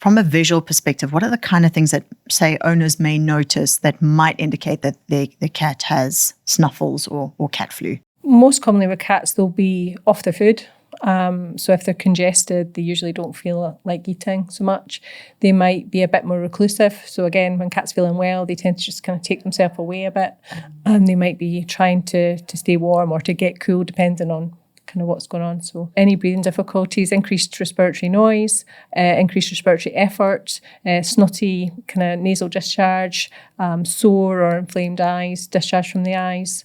From a visual perspective, what are the kind of things that, say, owners may notice that might indicate that the cat has snuffles or cat flu? Most commonly with cats, they'll be off their food. So if they're congested, they usually don't feel like eating so much. They might be a bit more reclusive. So again, when cats feeling well, they tend to just kind of take themselves away a bit. And they might be trying to stay warm or to get cool, depending on kind of what's going on. So any breathing difficulties, increased respiratory noise, increased respiratory effort, snotty kind of nasal discharge, sore or inflamed eyes, discharge from the eyes.